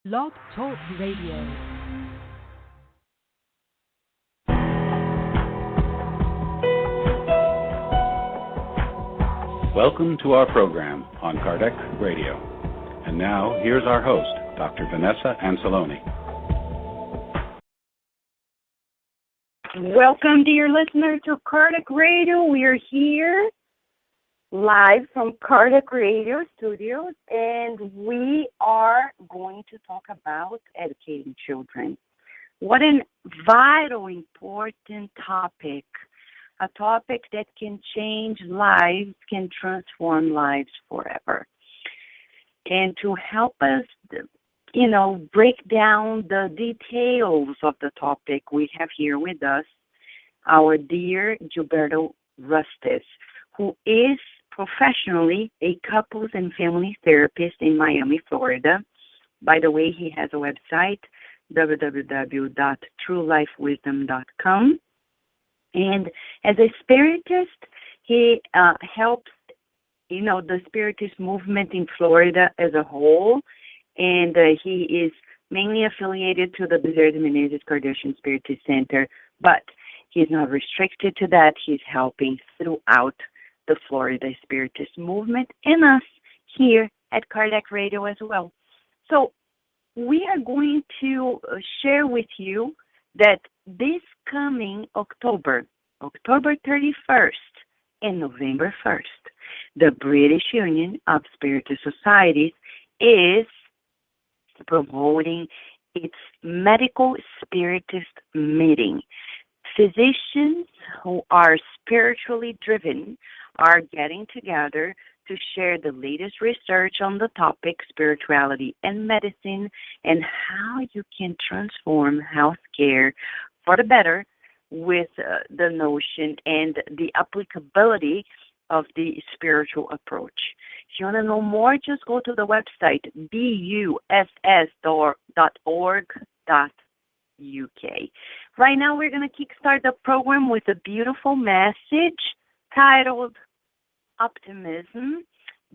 Blog Talk Radio. Welcome to our program on Kardec Radio. And now, here's our host, Dr. Vanessa Anceloni. Welcome, dear listener, to Kardec Radio. We are here live from Kardec Radio Studios, and we are going to talk about educating children. What a vital, important topic. A topic that can change lives, can transform lives forever. And to help us, break down the details of the topic, we have here with us our dear Gil Rustice, who is professionally a couples and family therapist in Miami, Florida. By the way, he has a website, www.truelifewisdom.com. And as a spiritist, he helps, the spiritist movement in Florida as a whole. And he is mainly affiliated to the Bezerra de Menezes Kardashian Spiritist Center. But he's not restricted to that. He's helping throughout the Florida Spiritist movement and us here at Kardec Radio as well. So we are going to share with you that this coming October 31st and November 1st, the British Union of Spiritist Societies is promoting its medical spiritist meeting. Physicians who are spiritually driven are getting together to share the latest research on the topic spirituality and medicine and how you can transform healthcare for the better with the notion and the applicability of the spiritual approach. If you want to know more, just go to the website buss.org.uk. Right now, we're going to kickstart the program with a beautiful message titled Optimism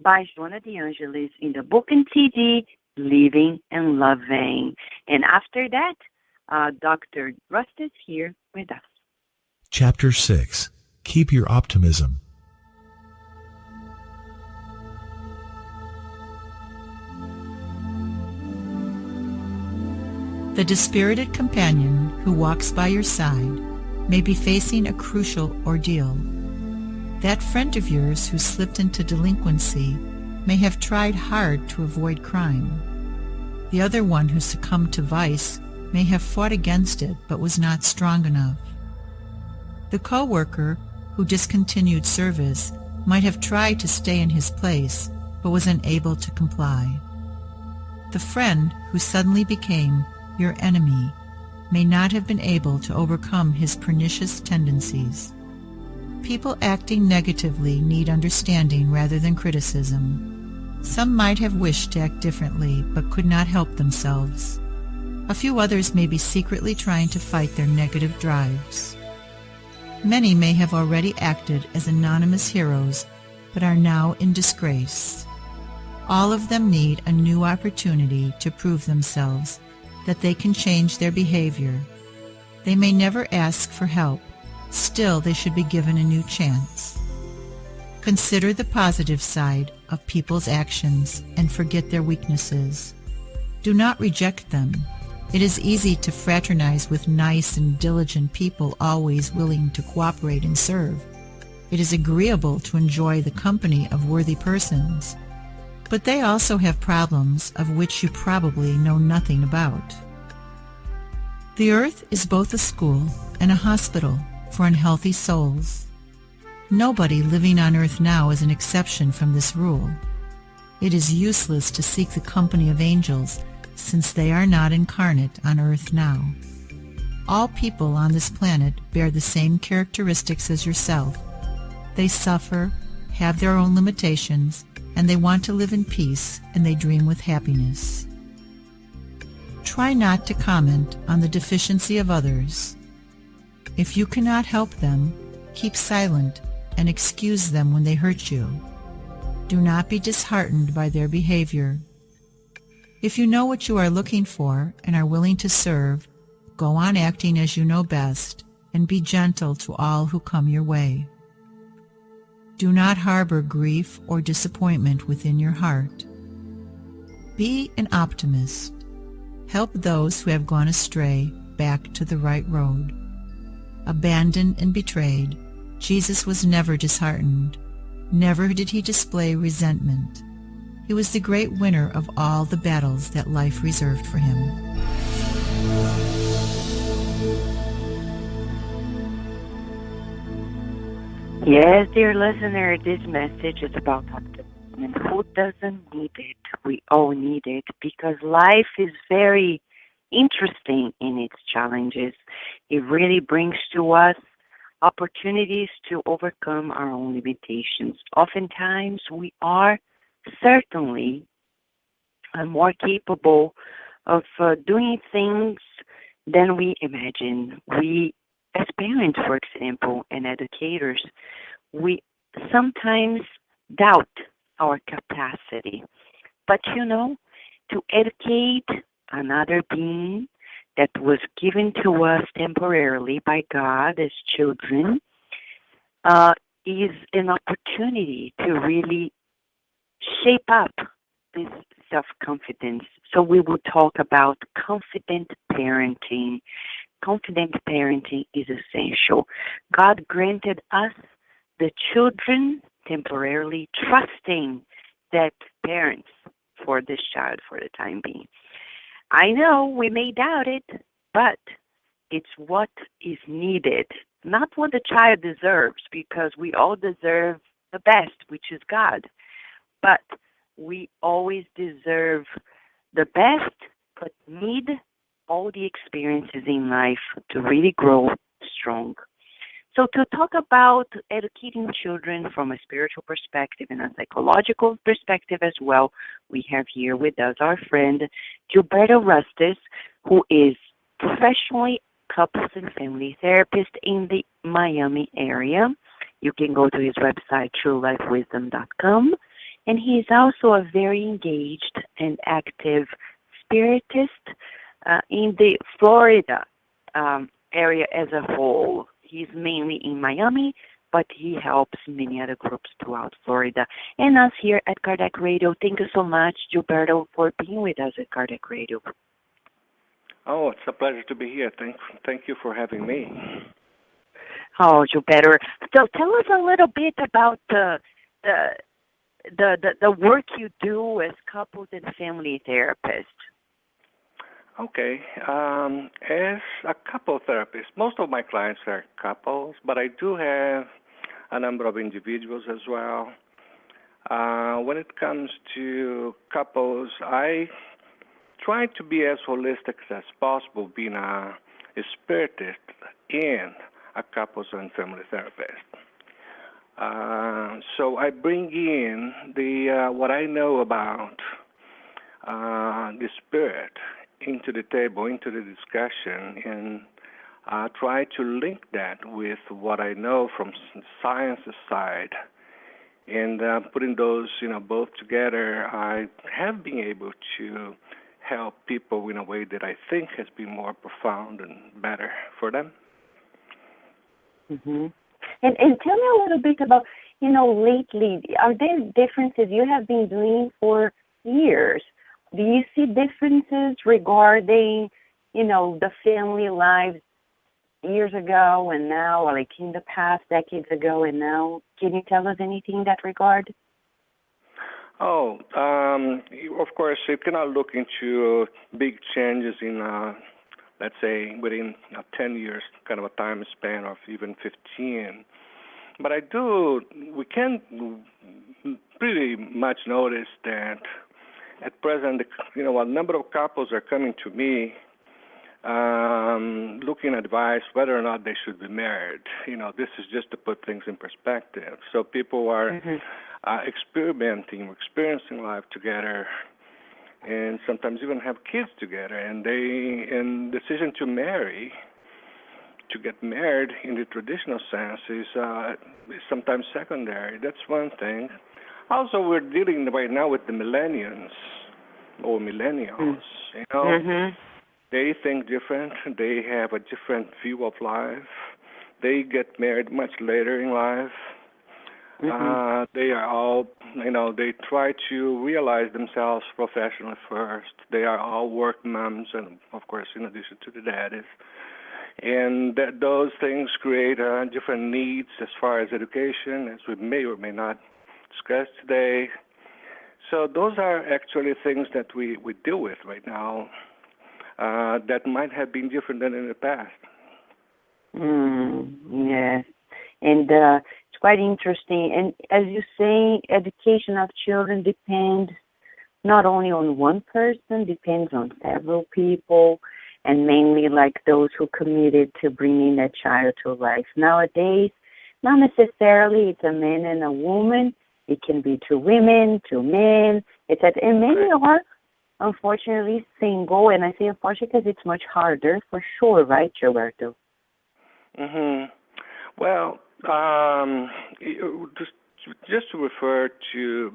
by Joana de Angelis in the book and CD, Living and Loving. And after that, Dr. Rustice here with us. Chapter 6. Keep Your Optimism. The dispirited companion who walks by your side may be facing a crucial ordeal. That friend of yours who slipped into delinquency may have tried hard to avoid crime. The other one who succumbed to vice may have fought against it but was not strong enough. The co-worker who discontinued service might have tried to stay in his place but was unable to comply. The friend who suddenly became your enemy may not have been able to overcome his pernicious tendencies. People acting negatively need understanding rather than criticism. Some might have wished to act differently but could not help themselves. A few others may be secretly trying to fight their negative drives. Many may have already acted as anonymous heroes but are now in disgrace. All of them need a new opportunity to prove themselves that they can change their behavior. They may never ask for help. Still, they should be given a new chance. Consider the positive side of people's actions and forget their weaknesses. Do not reject them. It is easy to fraternize with nice and diligent people always willing to cooperate and serve. It is agreeable to enjoy the company of worthy persons. But they also have problems of which you probably know nothing about. The earth is both a school and a hospital for unhealthy souls. Nobody living on earth now is an exception from this rule. It is useless to seek the company of angels, since they are not incarnate on earth now. All people on this planet bear the same characteristics as yourself. They suffer, have their own limitations, and they want to live in peace, and they dream with happiness. Try not to comment on the deficiency of others. If you cannot help them, keep silent and excuse them when they hurt you. Do not be disheartened by their behavior. If you know what you are looking for and are willing to serve, go on acting as you know best and be gentle to all who come your way. Do not harbor grief or disappointment within your heart. Be an optimist. Help those who have gone astray back to the right road. Abandoned and betrayed, Jesus was never disheartened. Never did he display resentment. He was the great winner of all the battles that life reserved for him. Yes, dear listener, this message is about optimism. And who doesn't need it? We all need it because life is very interesting in its challenges. It really brings to us opportunities to overcome our own limitations. Oftentimes, we are certainly more capable of doing things than we imagine. We, as parents, for example, and educators, we sometimes doubt our capacity. But to educate another being that was given to us temporarily by God as children is an opportunity to really shape up this self-confidence. So we will talk about confident parenting. Confident parenting is essential. God granted us, the children, temporarily trusting that parents for this child for the time being. I know we may doubt it, but it's what is needed, not what the child deserves, because we all deserve the best, which is God. But we always deserve the best, but need all the experiences in life to really grow strong. So to talk about educating children from a spiritual perspective and a psychological perspective as well, we have here with us our friend Gil Rustice, who is professionally couples and family therapist in the Miami area. You can go to his website, truelifewisdom.com. And he is also a very engaged and active spiritist in the Florida area as a whole. He's mainly in Miami, but he helps many other groups throughout Florida. And us here at Kardec Radio, thank you so much, Gilberto, for being with us at Kardec Radio. Oh, it's a pleasure to be here. Thank you for having me. Oh, Gilberto. So tell us a little bit about the work you do as couples and family therapist. Okay. As a couple therapist, most of my clients are couples, but I do have a number of individuals as well. When it comes to couples, I try to be as holistic as possible, being a spiritist and a couples and family therapist. So I bring in what I know about the spirit into the table, into the discussion, and try to link that with what I know from science's side. And putting those, both together, I have been able to help people in a way that I think has been more profound and better for them. Mm-hmm. And tell me a little bit about, lately, are there differences you have been doing for years? Do you see differences regarding, the family lives years ago and now, or like in the past, decades ago and now? Can you tell us anything in that regard? Oh, of course, you cannot look into big changes in, let's say, within 10 years, kind of a time span, or even 15. But we can pretty much notice that at present, a number of couples are coming to me looking advice whether or not they should be married. This is just to put things in perspective. So people are experiencing life together, and sometimes even have kids together. And decision to get married in the traditional sense is sometimes secondary. That's one thing. Also, we're dealing right now with the millennials. or millennials. Mm-hmm. You know, Mm-hmm. they think different. They have a different view of life. They get married much later in life. They are all, they try to realize themselves professionally first. They are all work moms, and of course, in addition to the daddies. And those things create different needs as far as education, as we may or may not discuss today. So those are actually things that we deal with right now that might have been different than in the past. Yes. And it's quite interesting. And as you say, education of children depends not only on one person, depends on several people, and mainly like those who committed to bringing that child to life. Nowadays, not necessarily it's a man and a woman. It can be two women, two men. And many are unfortunately single. And I say unfortunately because it's much harder for sure, right, Gilberto? Well, just to refer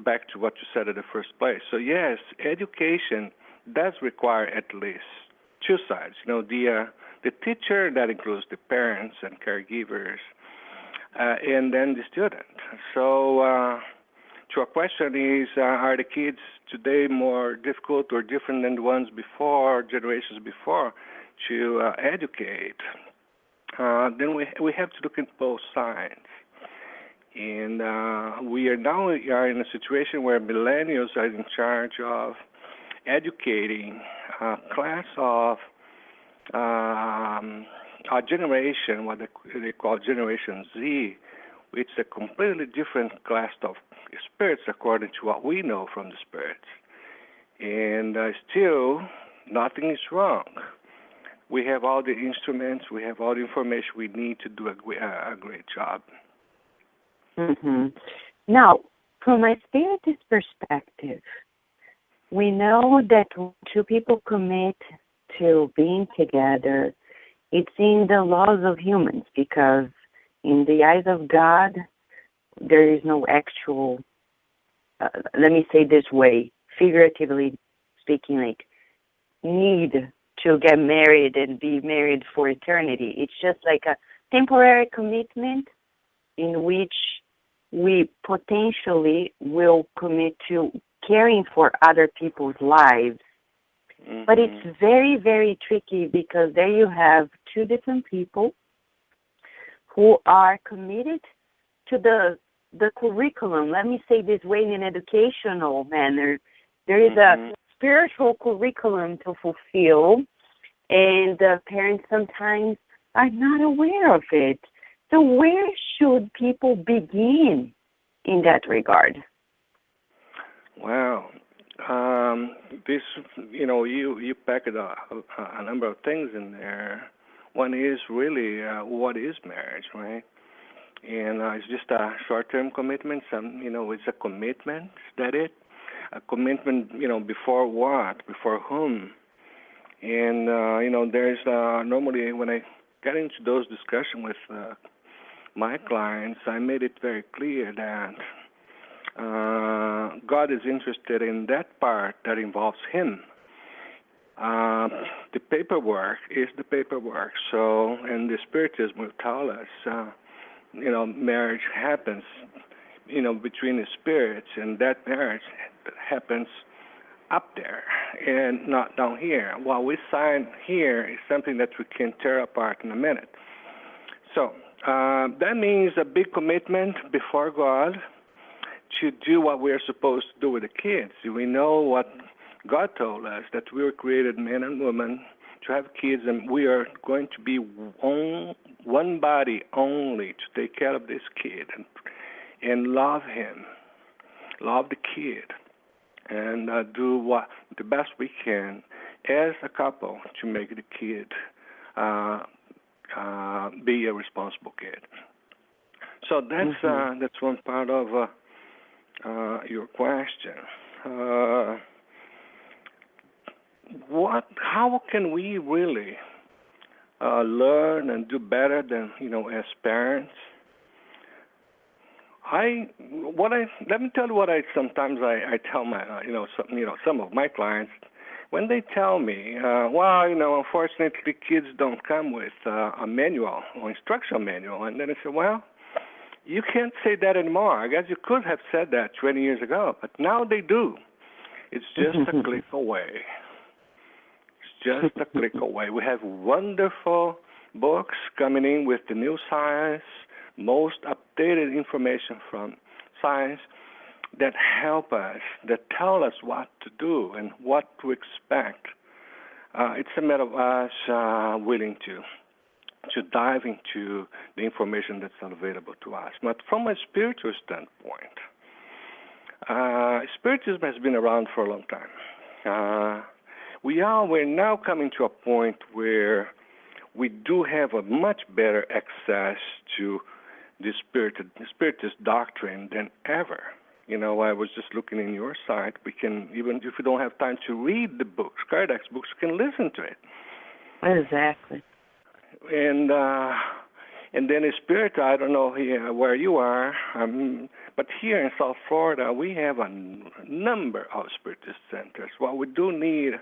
back to what you said in the first place. So yes, education does require at least two sides. The teacher, that includes the parents and caregivers, and then the student. So to our question is, are the kids today more difficult or different than the ones before, generations before, to educate? Then we have to look at both sides. And we are now in a situation where millennials are in charge of educating a class of our generation, what they call Generation Z, which is a completely different class of spirits according to what we know from the spirits. And still, nothing is wrong. We have all the instruments, we have all the information we need to do a great job. Now, from a spiritist perspective, we know that when two people commit to being together, it's in the laws of humans, because in the eyes of God, there is no actual, let me say this way, figuratively speaking, like need to get married and be married for eternity. It's just like a temporary commitment in which we potentially will commit to caring for other people's lives. But it's very, very tricky, because there you have two different people who are committed to the curriculum. Let me say this way, in an educational manner. There is a spiritual curriculum to fulfill, and the parents sometimes are not aware of it. So where should people begin in that regard? Well, this, you packed a number of things in there. One is really what is marriage, right? And it's just a short-term commitment. It's a commitment. Is that it? A commitment, before what? Before whom? And, there's normally when I get into those discussions with my clients, I made it very clear that God is interested in that part that involves Him. The paperwork is the paperwork. So, and the Spiritism will tell us, marriage happens, between the spirits, and that marriage happens up there and not down here. What we sign here is something that we can tear apart in a minute. So that means a big commitment before God to do what we're supposed to do with the kids. We know what God told us, that we were created men and women to have kids, and we are going to be one body only to take care of this kid and love him, love the kid, and do the best we can as a couple to make the kid be a responsible kid. So that's one part of your question. How can we really learn and do better than as parents? Let me tell you what I sometimes I tell my some of my clients when they tell me, unfortunately kids don't come with a manual or instruction manual, and then I say, well, you can't say that anymore. I guess you could have said that 20 years ago, but now they do. It's just a click away. It's just a click away. We have wonderful books coming in with the new science, most updated information from science that help us, that tell us what to do and what to expect. It's a matter of us willing to dive into the information that's available to us. But from a spiritual standpoint, spiritism has been around for a long time. We're now coming to a point where we do have a much better access to the spiritist doctrine than ever. I was just looking in your site. We can, even if we don't have time to read the books, Kardec's books, we can listen to it. Exactly. And then in spirit, I don't know here where you are, but here in South Florida, we have a number of spiritist centers. What we do need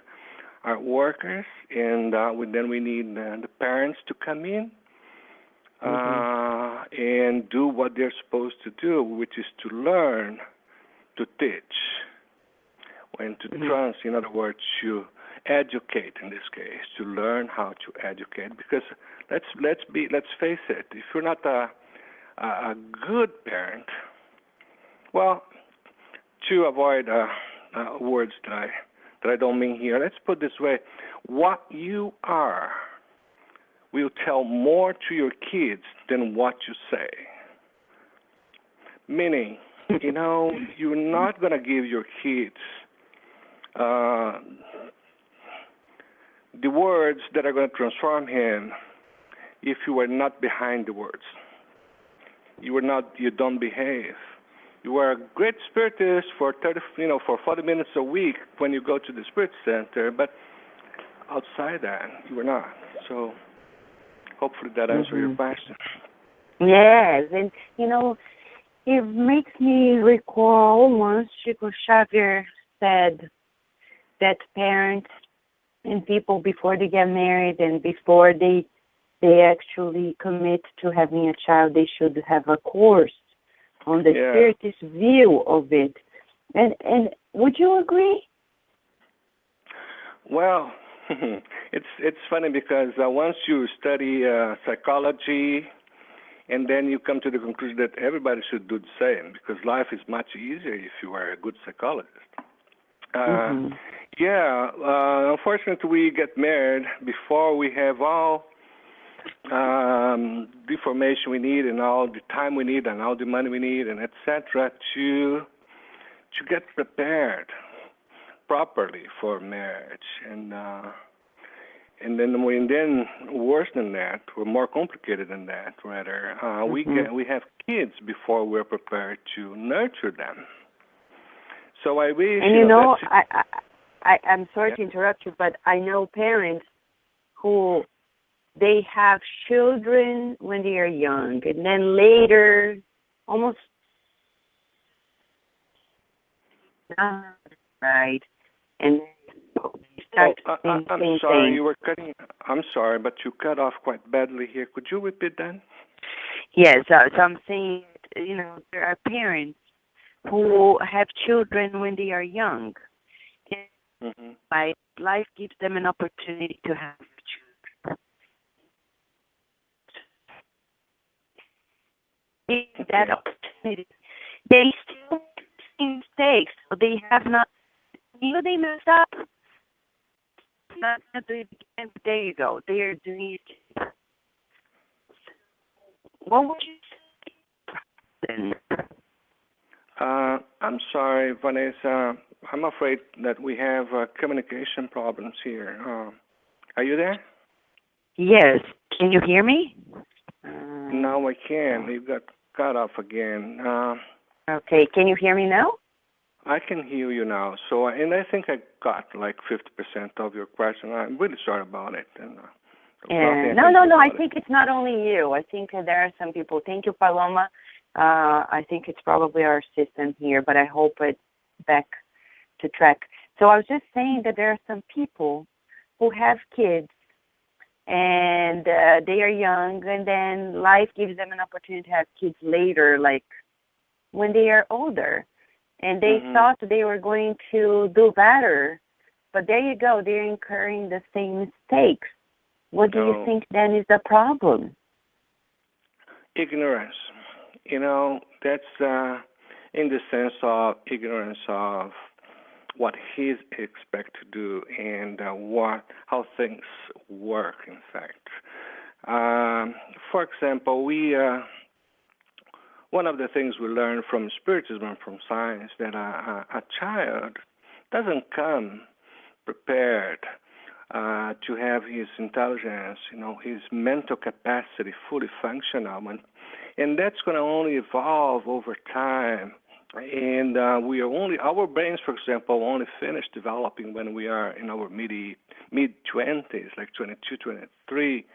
are workers, and then we need the parents to come in and do what they're supposed to do, which is to learn to teach, and to in other words, to educate in this case, to learn how to educate. Because let's face it, if you're not a good parent, well, to avoid words that I don't mean here, let's put it this way: what you are will tell more to your kids than what you say. Meaning, you're not going to give your kids the words that are going to transform him if you are not behind the words. You don't behave. You are a great spiritist for 40 minutes a week when you go to the spirit center, but outside that, you are not. So hopefully that answers your question. Yes, and it makes me recall once Chico Xavier said that parents and people, before they get married and before they actually commit to having a child, they should have a course on the spiritist view of it. And would you agree? Well, it's funny because once you study psychology, and then you come to the conclusion that everybody should do the same, because life is much easier if you are a good psychologist. Unfortunately, we get married before we have all the information we need and all the time we need and all the money we need and etc. to get prepared properly for marriage. And then worse than that, or more complicated than that, rather, we have kids before we're prepared to nurture them. So I wish. And I'm sorry to interrupt you, but I know parents who they have children when they are young, and then later, almost right, and I'm sorry, you were cutting. I'm sorry, but you cut off quite badly here. Could you repeat that? Yes, so I'm saying, there are parents who have children when they are young. Life gives them an opportunity to have children. In that opportunity, they still make mistakes. So they have not, they messed up. Not at the beginning, there you go. They are doing it. What would you say? I'm sorry, Vanessa. I'm afraid that we have communication problems here. Are you there? Yes. Can you hear me? No, I can. You got cut off again. Okay. Can you hear me now? I can hear you now. So, and I think I got like 50% of your question. I'm really sorry about it. And no. I think it's not only you. I think there are some people. Thank you, Paloma. I think it's probably our system here, but I hope it's back to track. So I was just saying that there are some people who have kids and they are young, and then life gives them an opportunity to have kids later, like when they are older. And they thought they were going to do better. But there you go, they're incurring the same mistakes. What do you think then is the problem? Ignorance. That's in the sense of ignorance of what he's expected to do and how things work, in fact. For example, one of the things we learn from Spiritism, from science, that a child doesn't come prepared to have his intelligence, his mental capacity fully functional, and that's going to only evolve over time. And our brains, for example, only finish developing when we are in our mid-20s, like 22, 23.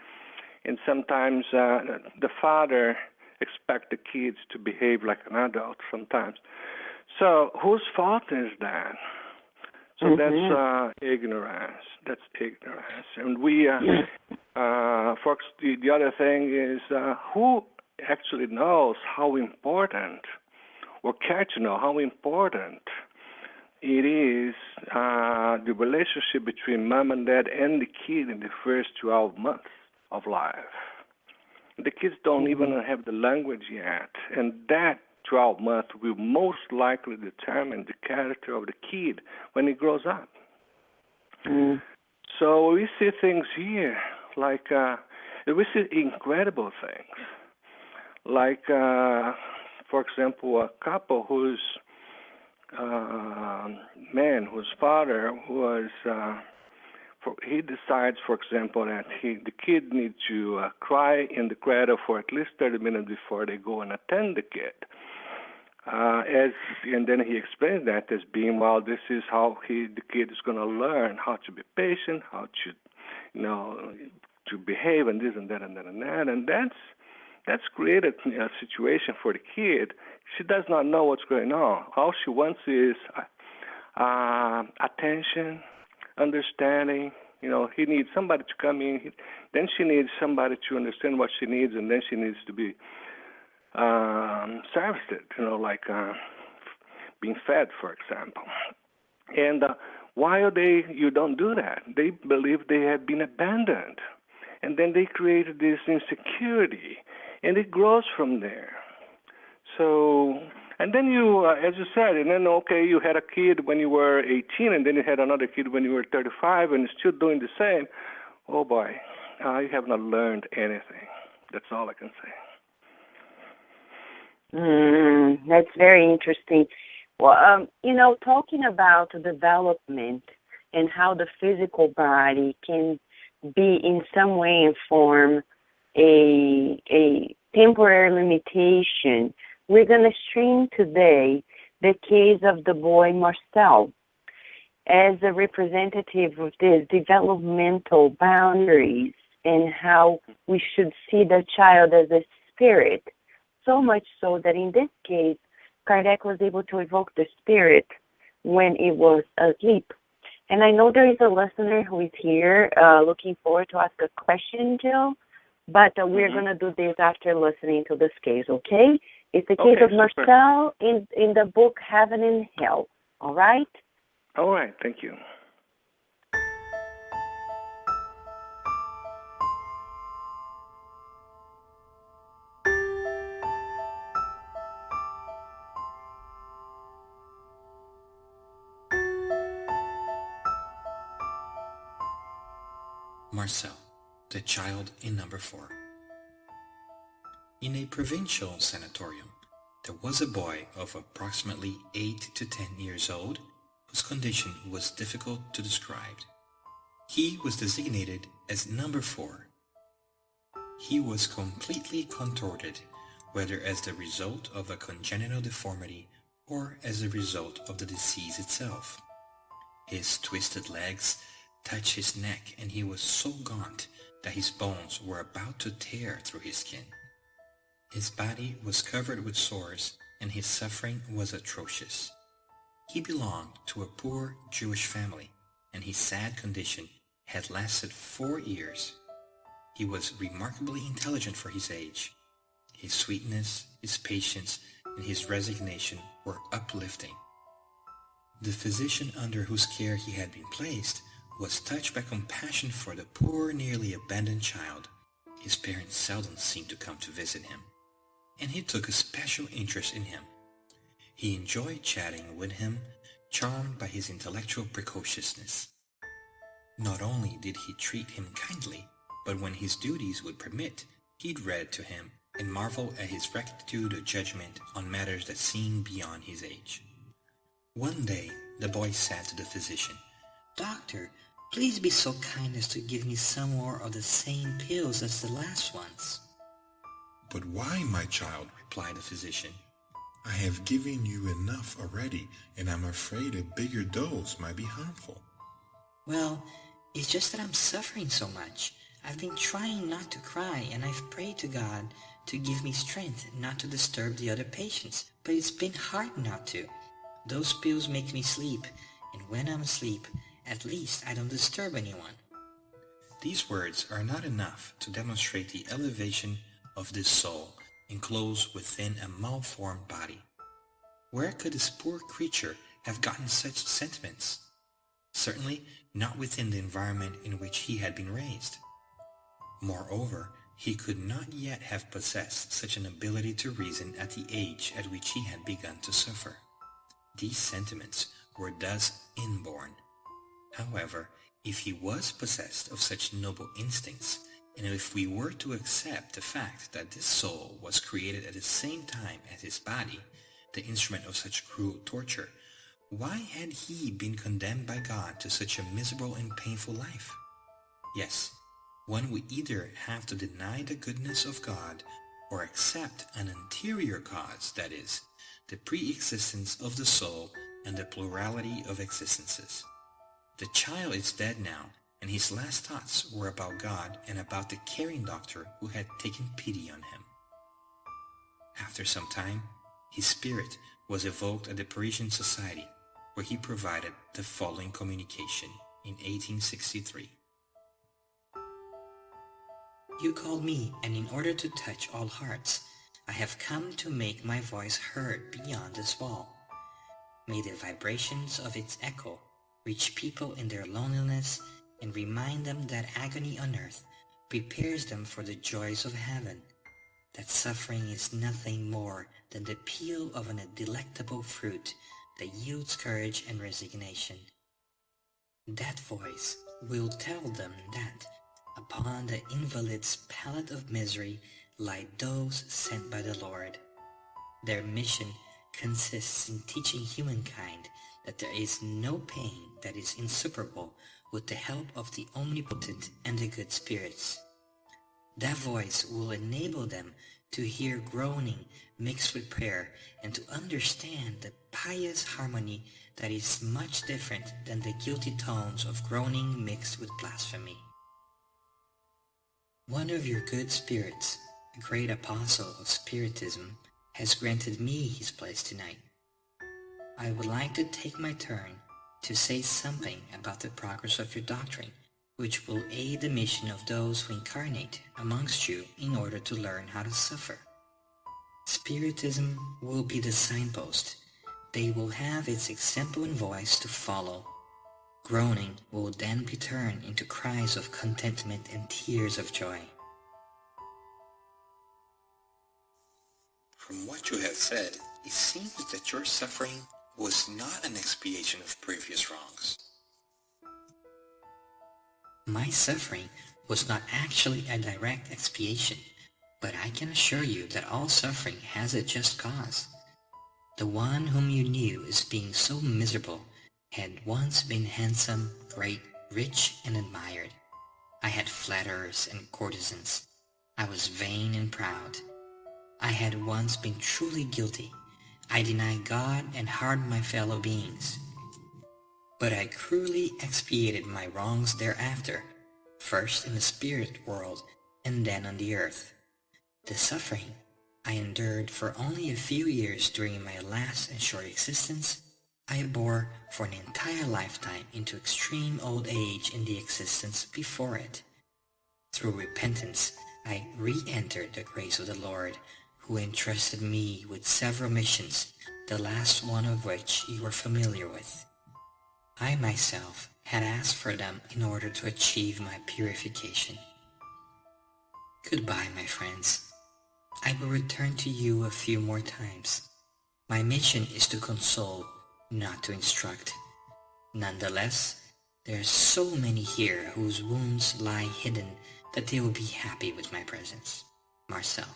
And sometimes the father expects the kids to behave like an adult sometimes. So whose fault is that? So that's ignorance. That's ignorance. And folks, the other thing is who actually knows how important, or care to know how important it is, the relationship between mom and dad and the kid in the first 12 months of life. The kids don't even have the language yet, and that 12 months will most likely determine the character of the kid when he grows up. So we see things here, like we see incredible things, like, for example, a couple whose father was, he decides, for example, that the kid needs to cry in the cradle for at least 30 minutes before they go and attend the kid. And then he explains that as being, well, this is how the kid is going to learn how to be patient, how to, to behave, and this and that and that and that, and that's created a situation for the kid. She does not know what's going on. All she wants is attention, understanding. He needs somebody to come in. Then she needs somebody to understand what she needs, and then she needs to be serviced, like being fed, for example. And while you don't do that, they believe they have been abandoned. And then they created this insecurity, and it grows from there. So, and then you, as you said, and then, you had a kid when you were 18, and then you had another kid when you were 35, and you're still doing the same. Oh, boy, you have not learned anything. That's all I can say. That's very interesting. Well, talking about development and how the physical body can be in some way inform a temporary limitation, we're going to stream today the case of the boy Marcel as a representative of these developmental boundaries and how we should see the child as a spirit. So much so that in this case, Kardec was able to evoke the spirit when it was asleep. And I know there is a listener who is here looking forward to ask a question, Gil, but we're going to do this after listening to this case, okay? It's the case of Marcel in the book Heaven and Hell, all right? All right, thank you. Marcel, the child in number 4. In a provincial sanatorium, there was a boy of approximately 8 to 10 years old whose condition was difficult to describe. He was designated as number 4. He was completely contorted, whether as the result of a congenital deformity or as a result of the disease itself. His twisted legs touched his neck, and he was so gaunt that his bones were about to tear through his skin. His body was covered with sores, and his suffering was atrocious. He belonged to a poor Jewish family, and his sad condition had lasted 4 years. He was remarkably intelligent for his age. His sweetness, his patience, and his resignation were uplifting. The physician under whose care he had been placed was touched by compassion for the poor, nearly abandoned child. His parents seldom seemed to come to visit him, and he took a special interest in him. He enjoyed chatting with him, charmed by his intellectual precociousness. Not only did he treat him kindly, but when his duties would permit, he'd read to him and marvel at his rectitude of judgment on matters that seemed beyond his age. One day, the boy said to the physician, "Doctor, please be so kind as to give me some more of the same pills as the last ones." "But why, my child?" replied the physician. "I have given you enough already, and I'm afraid a bigger dose might be harmful." "Well, it's just that I'm suffering so much. I've been trying not to cry, and I've prayed to God to give me strength not to disturb the other patients, but it's been hard not to. Those pills make me sleep, and when I'm asleep, at least I don't disturb anyone." These words are not enough to demonstrate the elevation of this soul enclosed within a malformed body. Where could this poor creature have gotten such sentiments? Certainly not within the environment in which he had been raised. Moreover, he could not yet have possessed such an ability to reason at the age at which he had begun to suffer. These sentiments were thus inborn. However, if he was possessed of such noble instincts, and if we were to accept the fact that this soul was created at the same time as his body, the instrument of such cruel torture, why had he been condemned by God to such a miserable and painful life? Yes, one would either have to deny the goodness of God or accept an anterior cause, that is, the pre-existence of the soul and the plurality of existences. The child is dead now, and his last thoughts were about God and about the caring doctor who had taken pity on him. After some time, his spirit was evoked at the Parisian Society, where he provided the following communication in 1863. "You called me, and in order to touch all hearts, I have come to make my voice heard beyond this wall. May the vibrations of its echo reach people in their loneliness and remind them that agony on earth prepares them for the joys of heaven, that suffering is nothing more than the peel of a delectable fruit that yields courage and resignation. That voice will tell them that upon the invalid's pallet of misery lie those sent by the Lord. Their mission consists in teaching humankind that there is no pain that is insuperable with the help of the omnipotent and the good spirits. That voice will enable them to hear groaning mixed with prayer and to understand the pious harmony that is much different than the guilty tones of groaning mixed with blasphemy. One of your good spirits, a great apostle of Spiritism, has granted me his place tonight. I would like to take my turn to say something about the progress of your doctrine, which will aid the mission of those who incarnate amongst you in order to learn how to suffer. Spiritism will be the signpost. They will have its example and voice to follow. Groaning will then be turned into cries of contentment and tears of joy. From what you have said, it seems that your suffering was not an expiation of previous wrongs. My suffering was not actually a direct expiation, but I can assure you that all suffering has a just cause. The one whom you knew as being so miserable had once been handsome, great, rich, and admired. I had flatterers and courtesans. I was vain and proud. I had once been truly guilty. I denied God and harmed my fellow beings. But I cruelly expiated my wrongs thereafter, first in the spirit world and then on the earth. The suffering, I endured for only a few years during my last and short existence, I bore for an entire lifetime into extreme old age in the existence before it. Through repentance, I re-entered the grace of the Lord, who entrusted me with several missions, the last one of which you are familiar with. I myself had asked for them in order to achieve my purification. Goodbye, my friends. I will return to you a few more times. My mission is to console, not to instruct. Nonetheless, there are so many here whose wounds lie hidden that they will be happy with my presence. Marcel.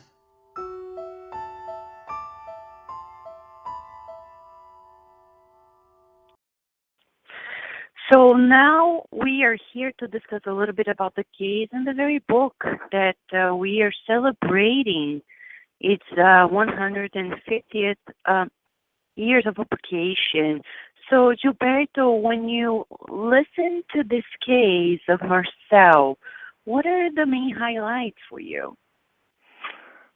So now we are here to discuss a little bit about the case and the very book that we are celebrating. It's 150th years of publication. So Gilberto, when you listen to this case of Marcel, what are the main highlights for you?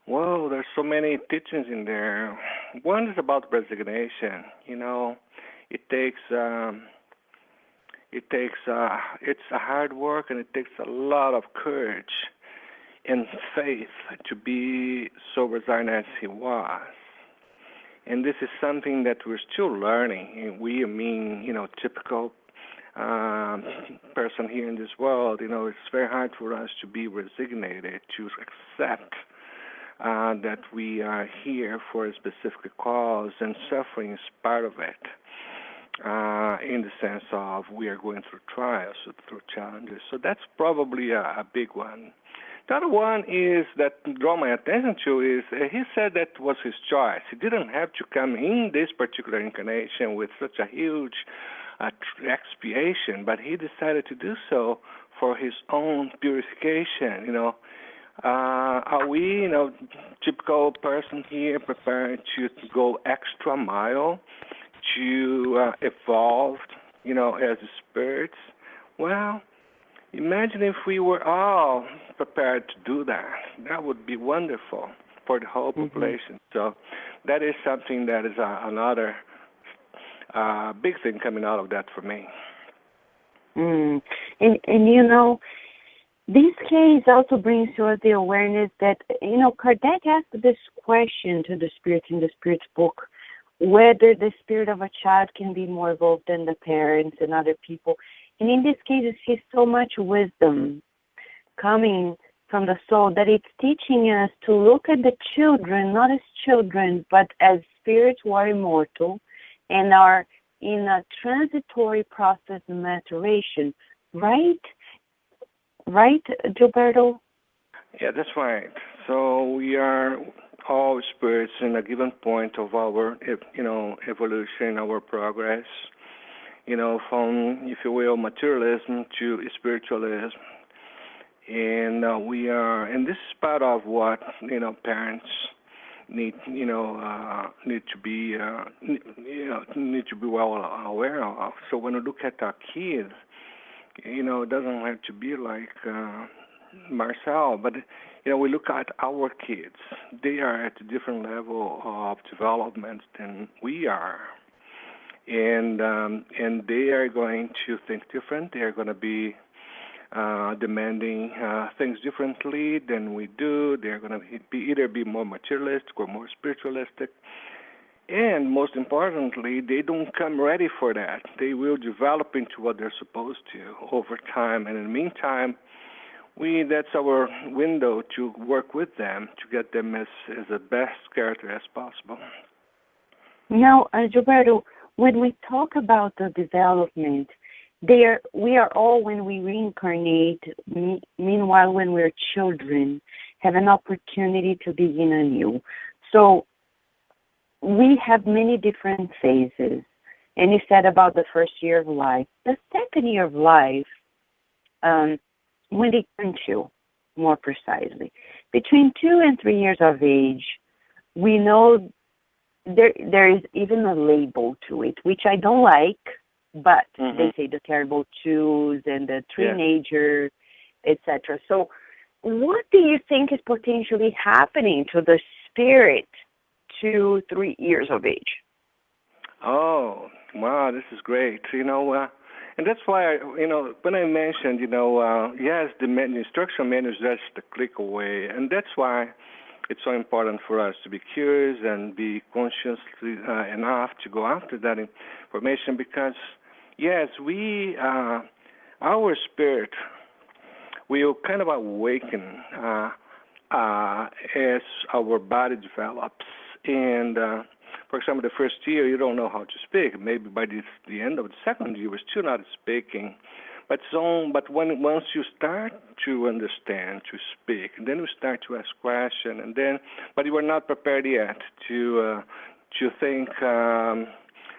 Well, there's so many teachings in there. One is about resignation. You know, it takes it's a hard work, and it takes a lot of courage and faith to be so resigned as he was. And this is something that we're still learning. We, I mean, typical person here in this world, it's very hard for us to be resignated, to accept that we are here for a specific cause, and suffering is part of it, in the sense of we are going through trials, through challenges. So that's probably a big one. The other one is that draw my attention to is he said that was his choice. He didn't have to come in this particular incarnation with such a huge expiation, but he decided to do so for his own purification. Are we, typical person here, prepared to go extra mile to evolve, as spirits? Well, imagine if we were all prepared to do that. That would be wonderful for the whole population. So that is something that is another big thing coming out of that for me. And this case also brings to us the awareness that, Kardec asked this question to the spirit in the spirit's book, whether the spirit of a child can be more evolved than the parents and other people. And in this case, you see so much wisdom coming from the soul that it's teaching us to look at the children, not as children, but as spirits who are immortal and are in a transitory process of maturation. Right? Right, Gilberto? Yeah, that's right. So we are all spirits in a given point of our, evolution, our progress. From, if you will, materialism to spiritualism. And we are, and this is part of what, parents need to be well aware of. So when you look at our kids, it doesn't have to be like Marcel, but, we look at our kids. They are at a different level of development than we are. And they are going to think different. They are going to be demanding things differently than we do. They are going to either be more materialistic or more spiritualistic. And most importantly, they don't come ready for that. They will develop into what they're supposed to over time. And in the meantime, that's our window to work with them to get them as the best character as possible. Now, Gilberto, when we talk about the development, we are all, when we reincarnate, meanwhile, when we're children, have an opportunity to begin anew. So we have many different phases. And you said about the first year of life. The second year of life, when they turn 2, more precisely, between 2 and 3 years of age, we know there is even a label to it, which I don't like, but they say the terrible twos and the teenager, etc. So what do you think is potentially happening to the spirit 2-3 years of age? Oh, wow, this is great. And that's why, when I mentioned, yes, the instruction manual is just a click away. And that's why it's so important for us to be curious and be consciously enough to go after that information because, yes, our spirit will kind of awaken as our body develops. And, for example, the first year you don't know how to speak. Maybe by the end of the second year you're still not speaking. But once you start to understand, to speak, and then you start to ask questions, but you are not prepared yet to think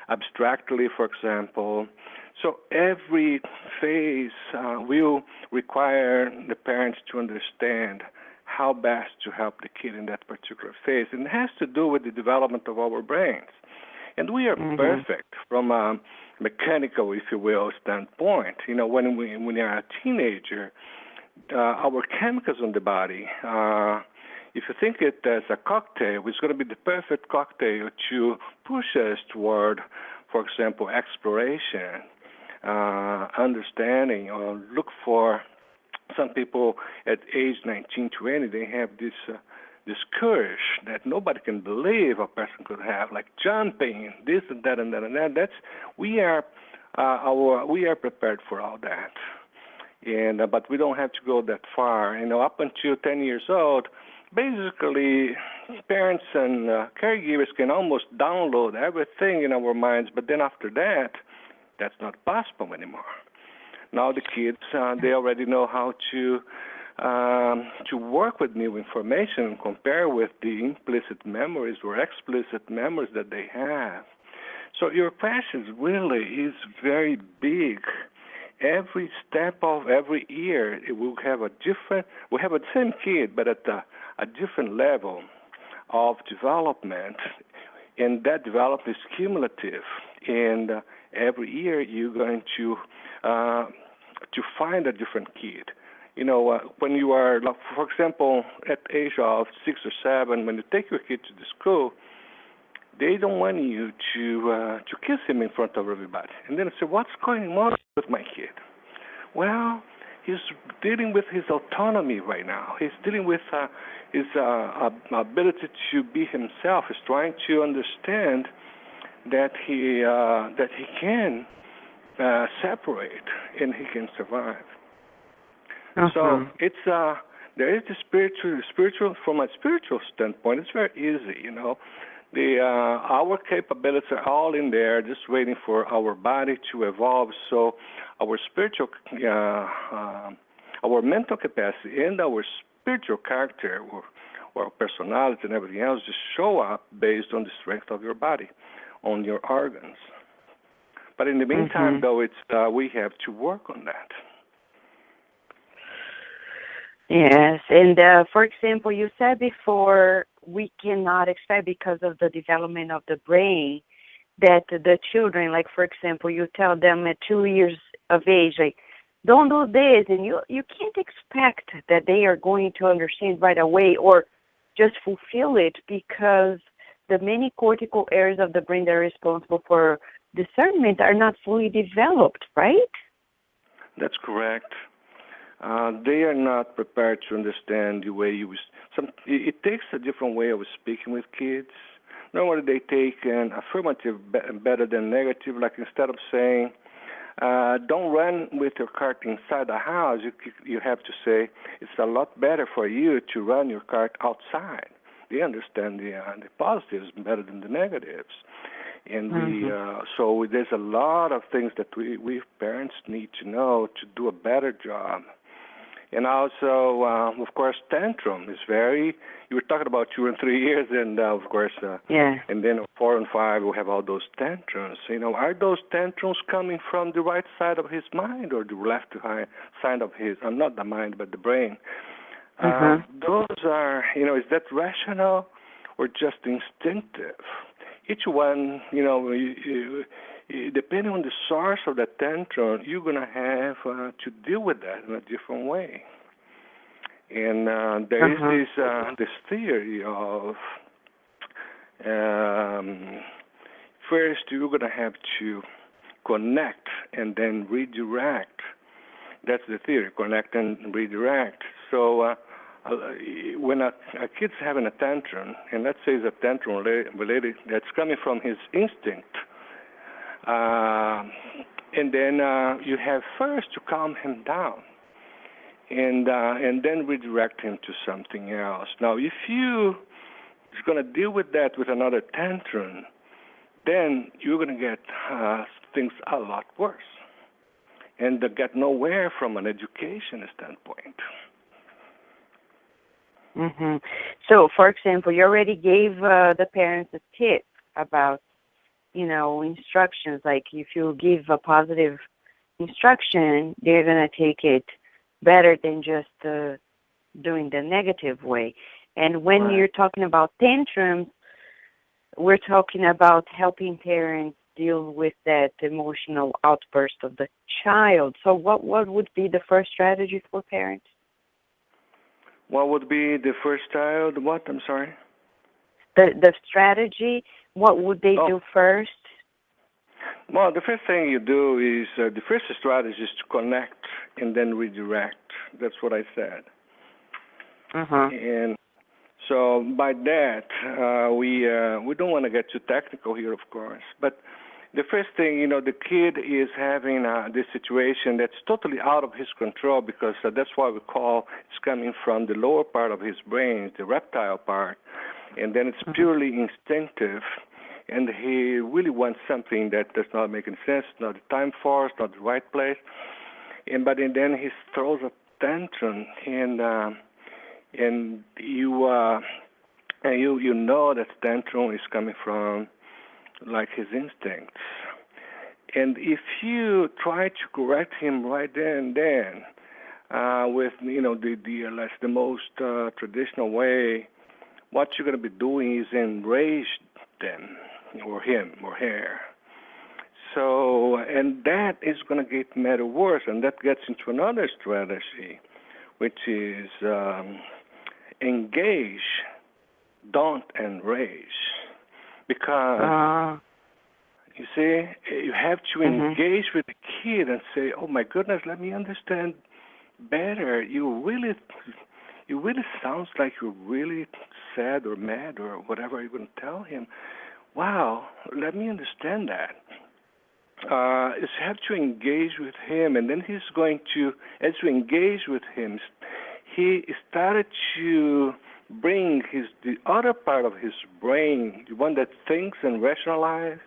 abstractly, for example. So every phase will require the parents to understand how best to help the kid in that particular phase. And it has to do with the development of our brains. And we are perfect from a mechanical, if you will, standpoint. When we are a teenager, our chemicals in the body, if you think it as a cocktail, it's going to be the perfect cocktail to push us toward, for example, exploration, understanding, or look for. Some people at age 19, 20, they have this courage that nobody can believe a person could have, like jumping, this and that and that and that. We are prepared for all that, and but we don't have to go that far. Up until 10 years old, basically, parents and caregivers can almost download everything in our minds. But then after that, that's not possible anymore. Now the kids, they already know how to work with new information and compare with the implicit memories or explicit memories that they have. So your question really is very big. Every step of every year, it will have we have the same kid, but at a different level of development, and that development is cumulative. And every year you're going to find a different kid. When you are, for example, at the age of 6 or 7, when you take your kid to the school, they don't want you to kiss him in front of everybody. And then I say, what's going on with my kid? Well, he's dealing with his autonomy right now. He's dealing with his ability to be himself. He's trying to understand that he can separate and he can survive. So it's there is the spiritual from a spiritual standpoint. It's very easy, our capabilities are all in there, just waiting for our body to evolve. So our spiritual, our mental capacity and our spiritual character or personality and everything else just show up based on the strength of your body, on your organs. But in the meantime, though, it's we have to work on that. Yes, and for example, you said before we cannot expect because of the development of the brain that the children, like for example, you tell them at 2 years of age, like, don't do this, and you can't expect that they are going to understand right away or just fulfill it because the many cortical areas of the brain that are responsible for discernment are not fully developed, right? That's correct. They are not prepared to understand the way it takes a different way of speaking with kids. Normally they take an affirmative better than negative, like instead of saying, don't run with your cart inside the house, you have to say, it's a lot better for you to run your cart outside. They understand the positives better than the negatives. And so there's a lot of things that we parents need to know to do a better job. And also, of course, tantrum is you were talking about 2 and 3 years, and of course, and then 4 and 5, we have all those tantrums. Are those tantrums coming from the right side of his mind or the left side of his, not the mind, but the brain? Those are, is that rational or just instinctive? Each one, depending on the source of that tantrum, you're going to have to deal with that in a different way. And there is this theory of first you're going to have to connect and then redirect. That's the theory, connect and redirect. So when a kid's having a tantrum, and let's say it's a tantrum related that's coming from his instinct, and then you have first to calm him down, and then redirect him to something else. Now, if you is going to deal with that with another tantrum, then you're going to get things a lot worse, and get nowhere from an education standpoint. Mm-hmm. So, for example, you already gave the parents a tip about, instructions. Like if you give a positive instruction, they're going to take it better than just doing the negative way. And when you're talking about tantrums, we're talking about helping parents deal with that emotional outburst of the child. So what would be the first strategy for parents? What would be the first child? What? I'm sorry? The strategy, what would they do first? Well, the first thing you do is, the first strategy is to connect and then redirect. That's what I said. And so by that, we don't want to get too technical here, of course, but the first thing, the kid is having this situation that's totally out of his control, because that's why we call it's coming from the lower part of his brain, the reptile part, and then it's purely instinctive, and he really wants something that does not make any sense, not the time for us, not the right place, but then he throws a tantrum, and you know that tantrum is coming from like his instincts. And if you try to correct him right there and then, with the most traditional way, what you're going to be doing is enrage them, or him, or her. So, and that is going to get matter worse, and that gets into another strategy, which is engage, don't enrage. Because, you see, you have to engage with the kid and say, oh, my goodness, let me understand better. You really sounds like you're really sad or mad or whatever you're going to tell him. Wow, let me understand that. You have to engage with him, and then he's going to, as you engage with him, he started to bring the other part of his brain, the one that thinks and rationalizes,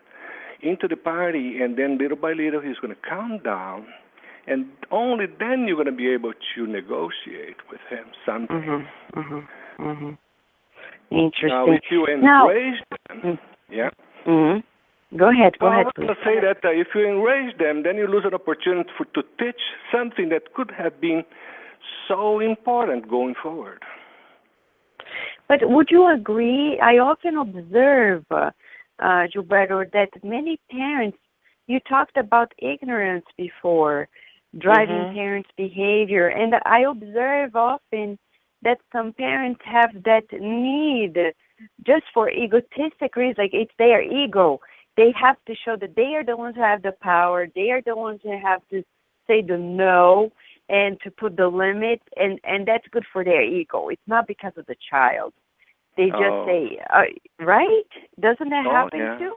into the party, and then little by little he's going to calm down, and only then you're going to be able to negotiate with him something. Interesting. Now, if you enrage them, Go ahead, please. I was going to say that if you enrage them, then you lose an opportunity to teach something that could have been so important going forward. But would you agree? I often observe, Gilberto, that many parents, you talked about ignorance before, driving parents' behavior, and I observe often that some parents have that need just for egotistic reasons, like it's their ego. They have to show that they are the ones who have the power, they are the ones who have to say the no and to put the limit, and that's good for their ego. It's not because of the child. They just say, right? Doesn't that happen too?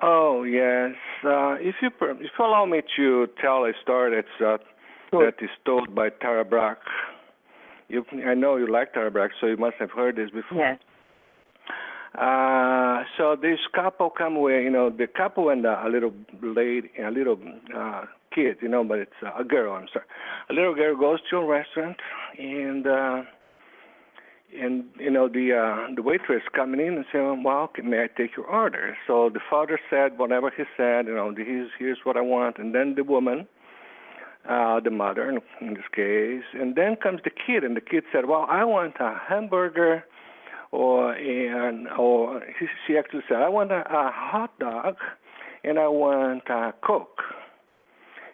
Oh, yes. If you allow me to tell a story that is told by Tara Brach. I know you like Tara Brach, so you must have heard this before. Yes. So this couple come away, the couple and a little lady, a little kid, but it's a girl, I'm sorry. A little girl goes to a restaurant, and the waitress coming in and saying, well, may I take your order? So the father said whatever he said, here's what I want. And then the woman, the mother in this case, and then comes the kid, and the kid said, well, I want a hamburger, or she actually said, I want a hot dog, and I want a Coke.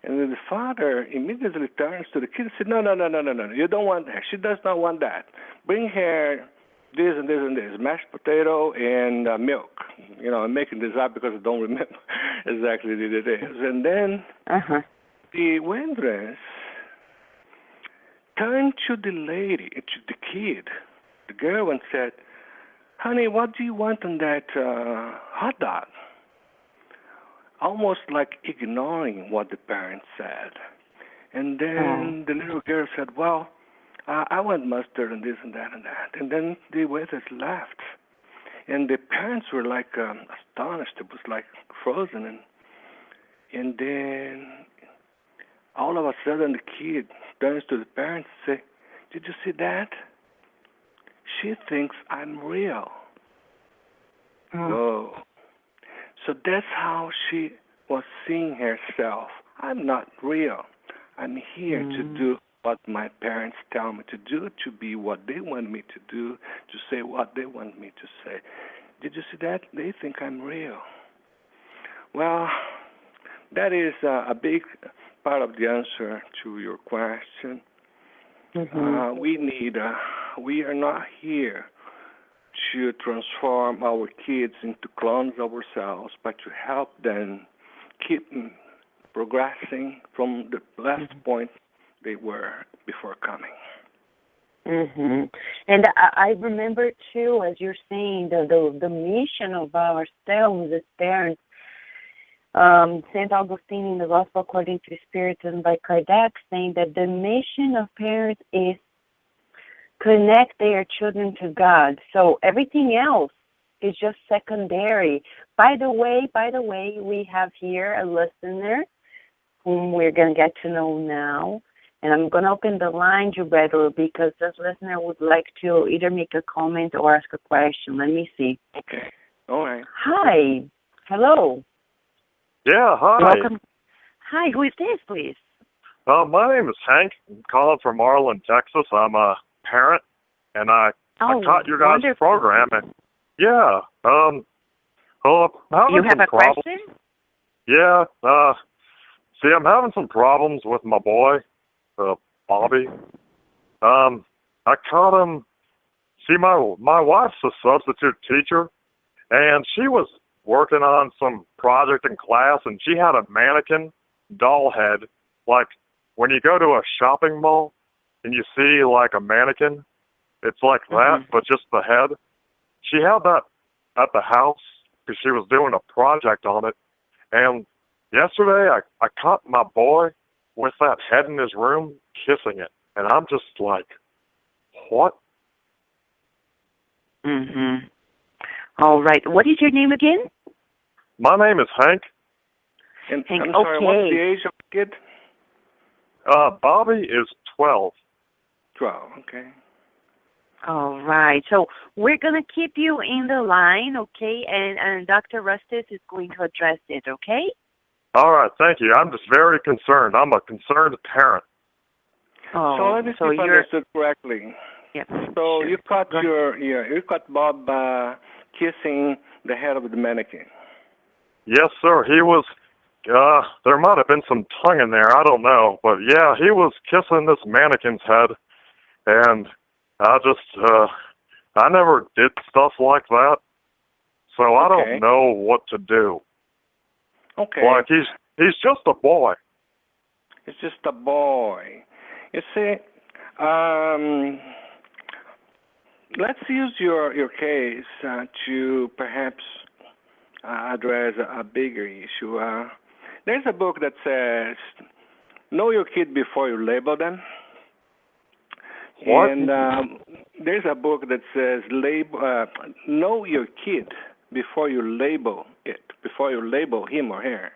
And then the father immediately turns to the kid and said, no, you don't want that. She does not want that. Bring her this and this and this, mashed potato and milk. I'm making this up because I don't remember exactly what it is. And then the waitress turned to the lady, to the kid, the girl, and said, honey, what do you want on that hot dog? Almost like ignoring what the parents said. And then the little girl said, well, I want mustard and this and that and that. And then the waitress left. And the parents were like astonished. It was like frozen. And then all of a sudden the kid turns to the parents and says, did you see that? She thinks I'm real. Oh. So that's how she was seeing herself. I'm not real. I'm here to do what my parents tell me to do, to be what they want me to do, to say what they want me to say. Did you see that? They think I'm real. Well, that is a big part of the answer to your question. We are not here to transform our kids into clones of ourselves, but to help them keep progressing from the last point they were before coming. And I remember too, as you're saying, the mission of ourselves as parents. St. Augustine in the Gospel According to Spiritism by Kardec saying that the mission of parents is connect their children to God. So everything else is just secondary. By the way, we have here a listener whom we're going to get to know now. And I'm going to open the line, Gilberto, because this listener would like to either make a comment or ask a question. Let me see. Okay. All right. Hi. Hello. Yeah, hi. Welcome. Hi, who is this, please? My name is Hank. I'm calling from Arlen, Texas. I'm a parent, and I caught your guys' program. And yeah. You have a question? Yeah. See, I'm having some problems with my boy, Bobby. I caught him. See, my wife's a substitute teacher, and she was working on some project in class, and she had a mannequin doll head, like when you go to a shopping mall and you see like a mannequin, it's like that, but just the head. She had that at the house because she was doing a project on it, and yesterday I caught my boy with that head in his room kissing it, and I'm just like, what? All right. What is your name again? My name is Hank. And Hank, I'm sorry, okay. what's the age of the kid? Bobby is 12. 12, okay. All right. So we're going to keep you in the line, okay? And Dr. Rustice is going to address it, okay? All right, thank you. I'm just very concerned. I'm a concerned parent. Oh, so let me see if I understood correctly. Yep. So sure. you caught Bob kissing the head of the mannequin. Yes, sir. He was, there might have been some tongue in there. I don't know. But yeah, he was kissing this mannequin's head. And I just, I never did stuff like that. So I don't know what to do. Okay. Like, he's just a boy. It's just a boy. You see, let's use your case to perhaps address a bigger issue. There's a book that says, know your kid before you label them. What? And there's a book that says, know your kid before you label it, before you label him or her.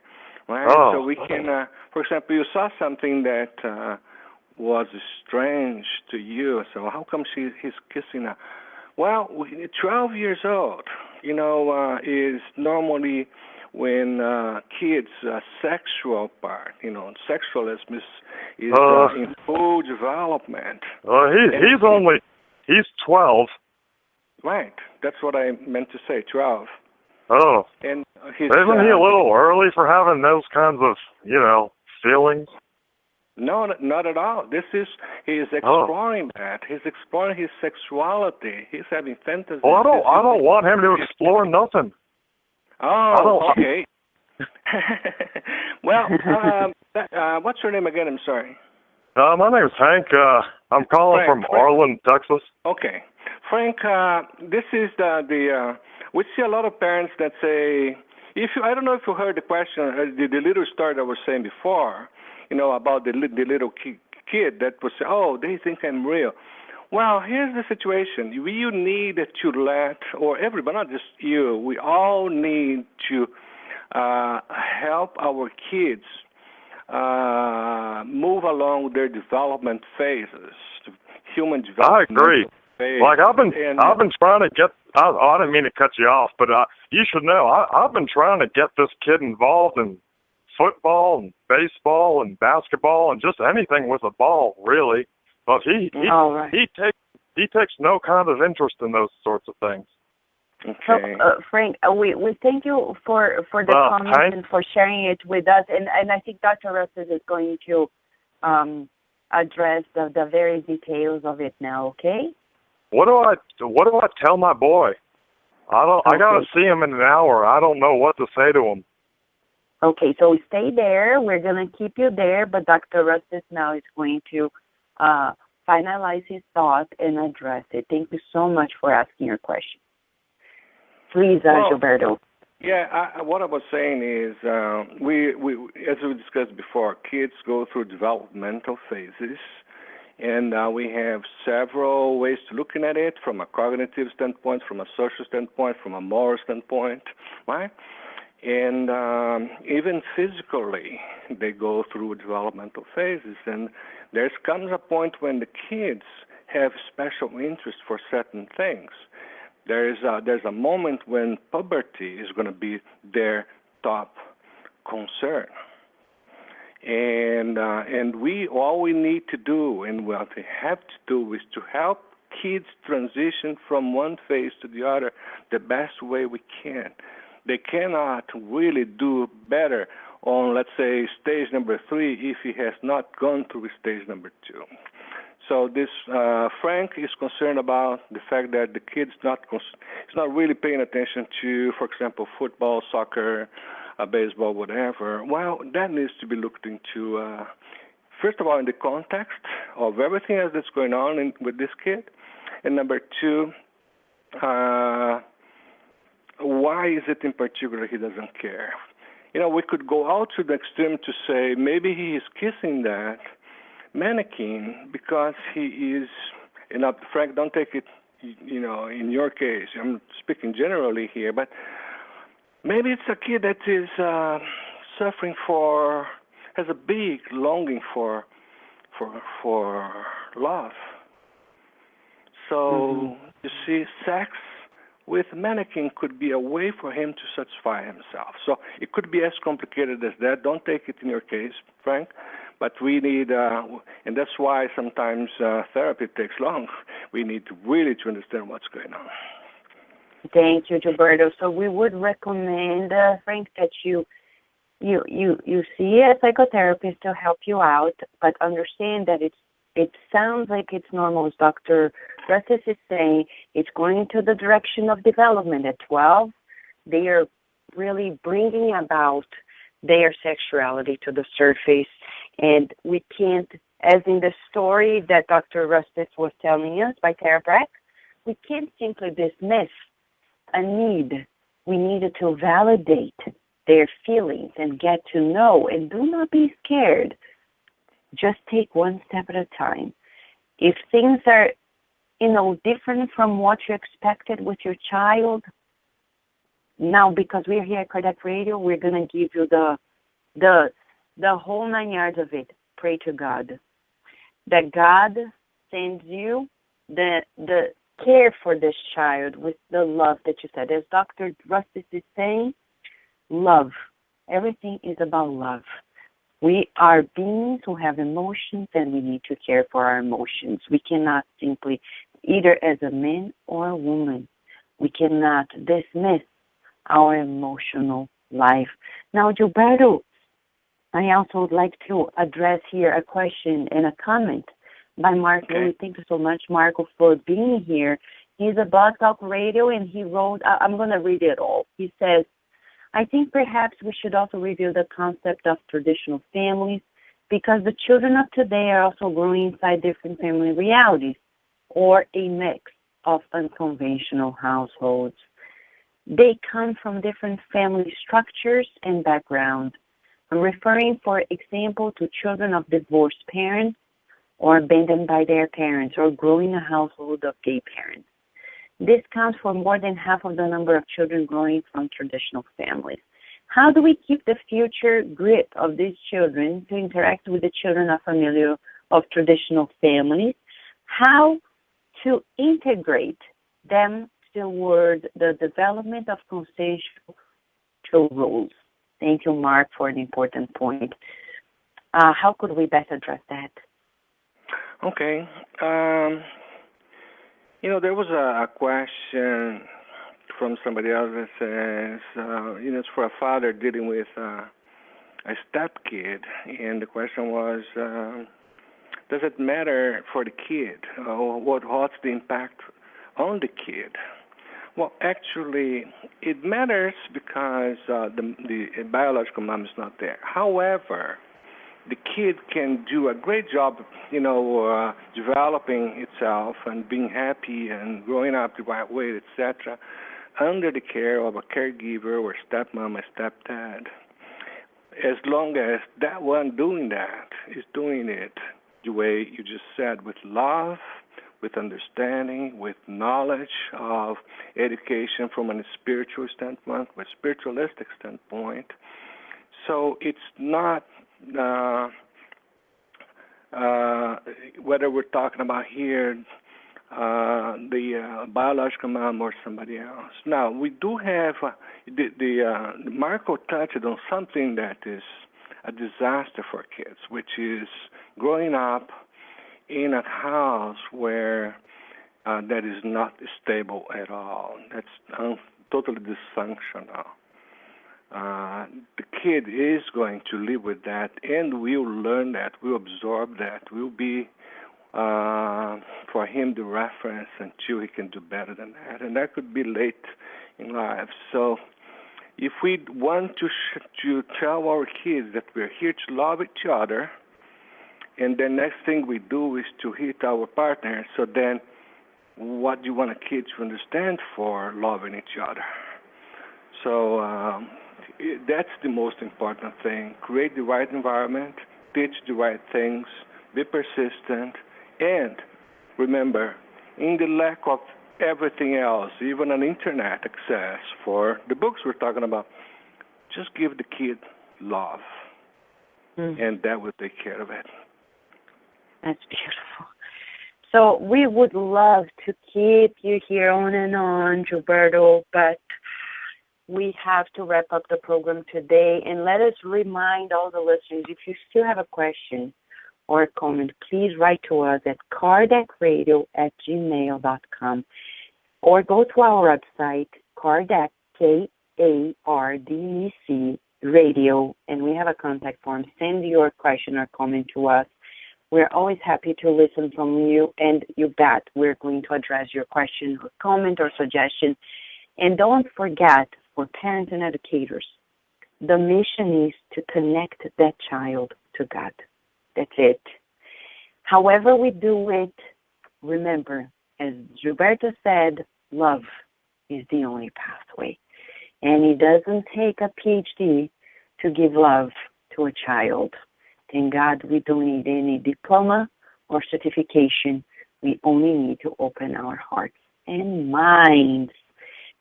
Right? Oh. So we can, for example, you saw something that was strange to you. So how come he's kissing her? Well, 12 years old, is normally when kids' sexual part, sexualism is in full development. He's 12. Right. That's what I meant to say, 12. Oh. And isn't he a little early for having those kinds of, feelings? No, not at all. He is exploring that. He's exploring his sexuality. He's having fantasies. Well, I don't want him to explore nothing. Oh, okay. Well, what's your name again? I'm sorry. My name's Hank. I'm calling from Arlen, Texas. Okay. Frank, this is we see a lot of parents that say, I don't know if you heard the question, the little story that I was saying before, about the little kid that was saying, oh, they think I'm real. Well, here's the situation. You need to let, or everybody, not just you, we all need to help our kids move along their development phases, human development. I agree. Phases. Like I've been trying to get. I didn't mean to cut you off, but you should know I've been trying to get this kid involved in football and baseball and basketball and just anything with a ball, really. But he takes no kind of interest in those sorts of things. Okay. So, Frank, we thank you for the comments Hank? and for sharing it with us. And I think Dr. Rustice is going to address the very details of it now. Okay. What do I tell my boy? I gotta see him in an hour. I don't know what to say to him. Okay, so stay there. We're gonna keep you there, but Dr. Rustice now is going to finalize his thought and address it. Thank you so much for asking your question. Please, Gilberto. Yeah, what I was saying is, we as we discussed before, kids go through developmental phases. And we have several ways to looking at it, from a cognitive standpoint, from a social standpoint, from a moral standpoint, right? And even physically, they go through developmental phases. And there comes a point when the kids have special interest for certain things. There's a moment when puberty is going to be their top concern. And all we need to do, and what we have to do, is to help kids transition from one phase to the other the best way we can. They cannot really do better on, let's say, stage number 3 if he has not gone through stage number 2. So this Frank is concerned about the fact that the kid's not really paying attention to, for example, football, soccer, baseball, whatever. Well, that needs to be looked into, first of all, in the context of everything else that's going on with this kid. And number 2, why is it in particular he doesn't care? We could go out to the extreme to say maybe he is kissing that mannequin because he is, Frank, don't take it, in your case. I'm speaking generally here, but maybe it's a kid that is suffering has a big longing for love. So, you see, sex with mannequin could be a way for him to satisfy himself. So it could be as complicated as that. Don't take it in your case, Frank. But we need, and that's why sometimes therapy takes long. We need to really understand what's going on. Thank you, Gilberto. So we would recommend, Frank, that you see a psychotherapist to help you out, but understand that it sounds like it's normal. As Dr. Rustice is saying, it's going into the direction of development. At 12, they are really bringing about their sexuality to the surface, and we can't, as in the story that Dr. Rustice was telling us by Tara Brach, we can't simply dismiss a need. We needed to validate their feelings and get to know, and do not be scared. Just take one step at a time. If things are, different from what you expected with your child, now because we're here at Cardiac Radio, we're going to give you the whole 9 yards of it. Pray to God that God sends you the care for this child with the love that you said. As Dr. Rustice is saying, love. Everything is about love. We are beings who have emotions, and we need to care for our emotions. We cannot simply, either as a man or a woman, we cannot dismiss our emotional life. Now, Gilberto, I also would like to address here a question and a comment by Marco. Okay. Thank you so much, Marco, for being here. He's a Blog Talk Radio, and he wrote, I'm going to read it all. He says, I think perhaps we should also review the concept of traditional families because the children of today are also growing inside different family realities or a mix of unconventional households. They come from different family structures and backgrounds. I'm referring, for example, to children of divorced parents or abandoned by their parents or growing in a household of gay parents. This counts for more than half of the number of children growing from traditional families. How do we keep the future grip of these children to interact with the children of traditional families? How to integrate them toward the development of consensual rules? Thank you, Mark, for an important point. How could we best address that? Okay. There was a question from somebody else that says, it's for a father dealing with a stepkid, and the question was, does it matter for the kid? What's the impact on the kid? Well, actually, it matters because the biological mom is not there. However, the kid can do a great job, developing itself and being happy and growing up the right way, etc., under the care of a caregiver or stepmom or stepdad. As long as that one doing that is doing it the way you just said, with love, with understanding, with knowledge of education from a spiritual standpoint, with spiritualistic standpoint. So it's not whether we're talking about here the biological mom or somebody else. Now, we do have Marco touched on something that is a disaster for kids, which is growing up in a house where that is not stable at all. That's totally dysfunctional. The kid is going to live with that and will learn that, will absorb that, will be for him the reference until he can do better than that. And that could be late in life. So if we want to tell our kids that we're here to love each other, and the next thing we do is to hit our partner, so then what do you want a kid to understand for loving each other? So that's the most important thing. Create the right environment, teach the right things, be persistent, and remember, in the lack of everything else, even an internet access for the books we're talking about, just give the kid love, and that will take care of it. That's beautiful. So we would love to keep you here on and on, Gilberto, but we have to wrap up the program today. And let us remind all the listeners, if you still have a question or a comment, please write to us at kardecradio@gmail.com or go to our website, Kardec, KARDEC Radio, and we have a contact form. Send your question or comment to us. We're always happy to listen from you, and you bet we're going to address your question or comment or suggestion. And don't forget, for parents and educators, the mission is to connect that child to God. That's it. However we do it, remember, as Gilberto said, love is the only pathway. And it doesn't take a PhD to give love to a child. Thank God we don't need any diploma or certification. We only need to open our hearts and minds.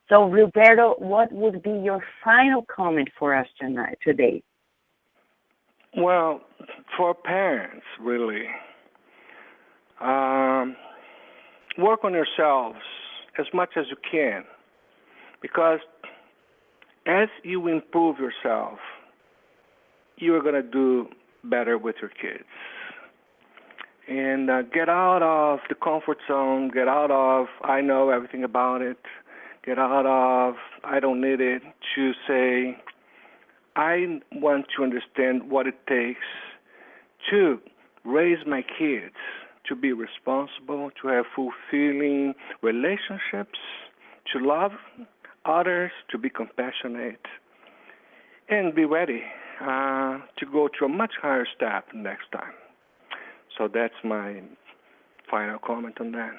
So, Roberto, what would be your final comment for us today? Well, for parents, really, work on yourselves as much as you can, because as you improve yourself, you are going to do better with your kids. And get out of the comfort zone, get out of, I know everything about it, get out of, I don't need it, to say, I want to understand what it takes to raise my kids, to be responsible, to have fulfilling relationships, to love others, to be compassionate, and be ready to go to a much higher step next time. So that's my final comment on that.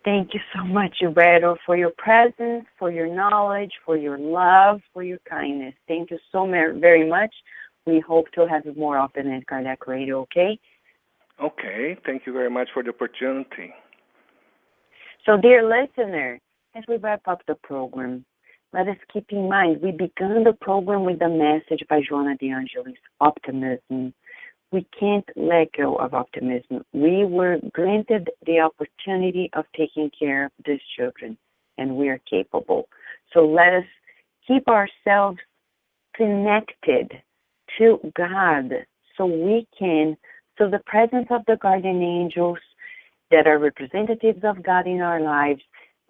Thank you so much, Roberto, for your presence, for your knowledge, for your love, for your kindness. Thank you so very much. We hope to have you more often at Kardec Radio, okay? Okay. Thank you very much for the opportunity. So, dear listener, as we wrap up the program, let us keep in mind we began the program with a message by Joana de Angelis, optimism. We can't let go of optimism. We were granted the opportunity of taking care of these children, and we are capable. So let us keep ourselves connected to God so the presence of the guardian angels that are representatives of God in our lives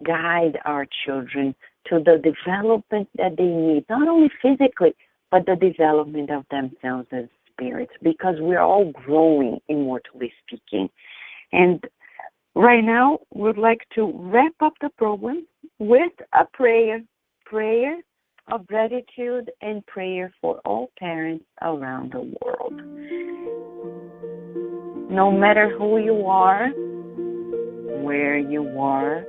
guide our children to the development that they need, not only physically, but the development of themselves as spirits, because we're all growing, immortally speaking. And right now, we'd like to wrap up the program with a prayer of gratitude and prayer for all parents around the world. No matter who you are, where you are,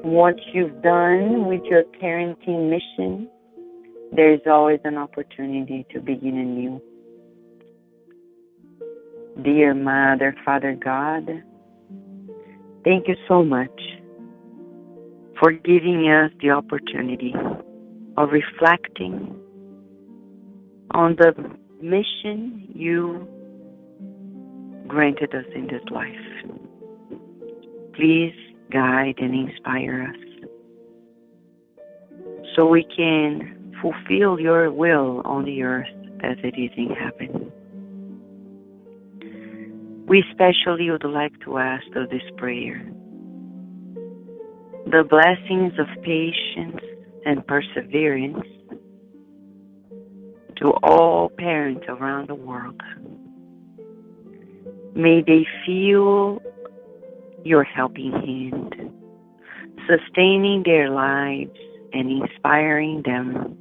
what you've done with your parenting mission, there's always an opportunity to begin anew. Dear Mother, Father God, thank you so much for giving us the opportunity of reflecting on the mission you granted us in this life. Please guide and inspire us so we can fulfill your will on the earth as it is in heaven. We especially would like to ask of this prayer the blessings of patience and perseverance to all parents around the world. May they feel your helping hand, sustaining their lives and inspiring them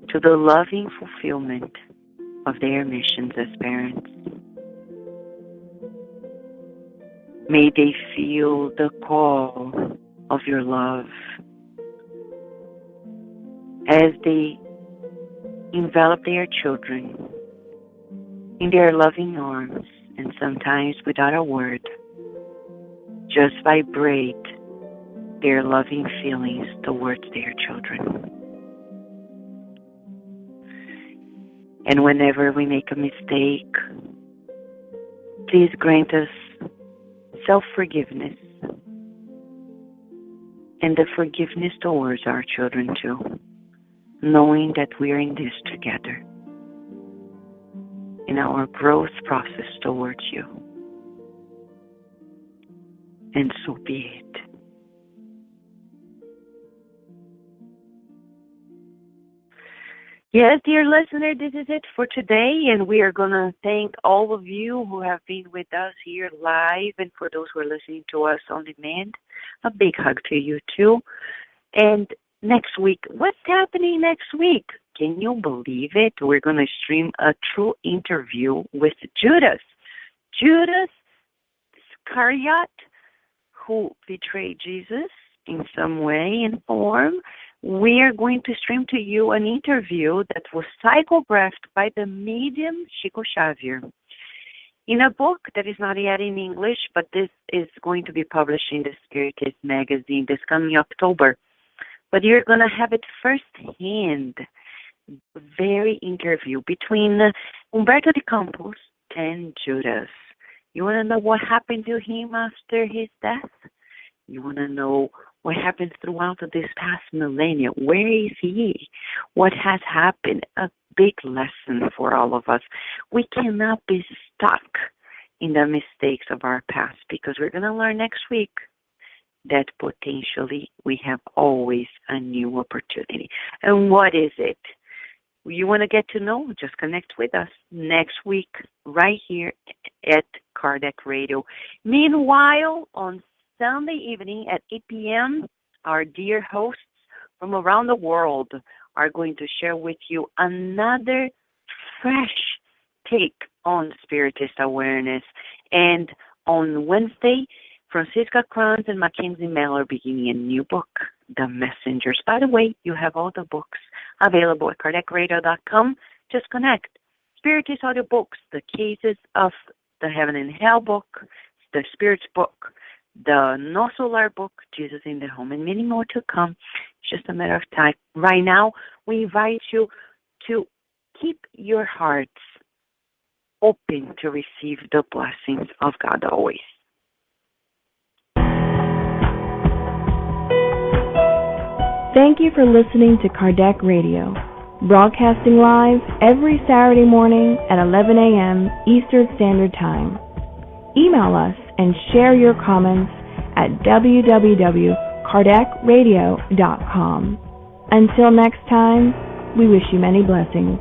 to the loving fulfillment of their missions as parents. May they feel the call of your love as they envelop their children in their loving arms, and sometimes without a word, just vibrate their loving feelings towards their children. And whenever we make a mistake, please grant us self-forgiveness and the forgiveness towards our children too, knowing that we are in this together in our growth process towards you. And so be it. Yes, dear listener, this is it for today, and we are going to thank all of you who have been with us here live, and for those who are listening to us on demand, a big hug to you too. And next week, what's happening next week? Can you believe it? We're going to stream a true interview with Judas Iscariot, who betrayed Jesus in some way and form. We are going to stream to you an interview that was psychographed by the medium Chico Xavier in a book that is not yet in English, but this is going to be published in the Spiritist magazine this coming October. But you're going to have it firsthand, very interview between Humberto de Campos and Judas. You want to know what happened to him after his death? You want to know what happened throughout this past millennia? Where is he? What has happened? A big lesson for all of us. We cannot be stuck in the mistakes of our past, because we're going to learn next week that potentially we have always a new opportunity. And what is it? You want to get to know? Just connect with us next week right here at Kardec Radio. Meanwhile, on Sunday evening at 8 p.m., our dear hosts from around the world are going to share with you another fresh take on Spiritist awareness. And on Wednesday, Francisca Kranz and Mackenzie Mell are beginning a new book, The Messengers. By the way, you have all the books available at KardecRadio.com. Just connect. Spiritist audio books, the Cases of the Heaven and Hell book, the Spirits book, the No Solar book, Jesus in the Home, and many more to come. It's just a matter of time. Right now, we invite you to keep your hearts open to receive the blessings of God always. Thank you for listening to Kardec Radio, broadcasting live every Saturday morning at 11 a.m. Eastern Standard Time. Email us and share your comments at www.kardecradio.com. Until next time, we wish you many blessings.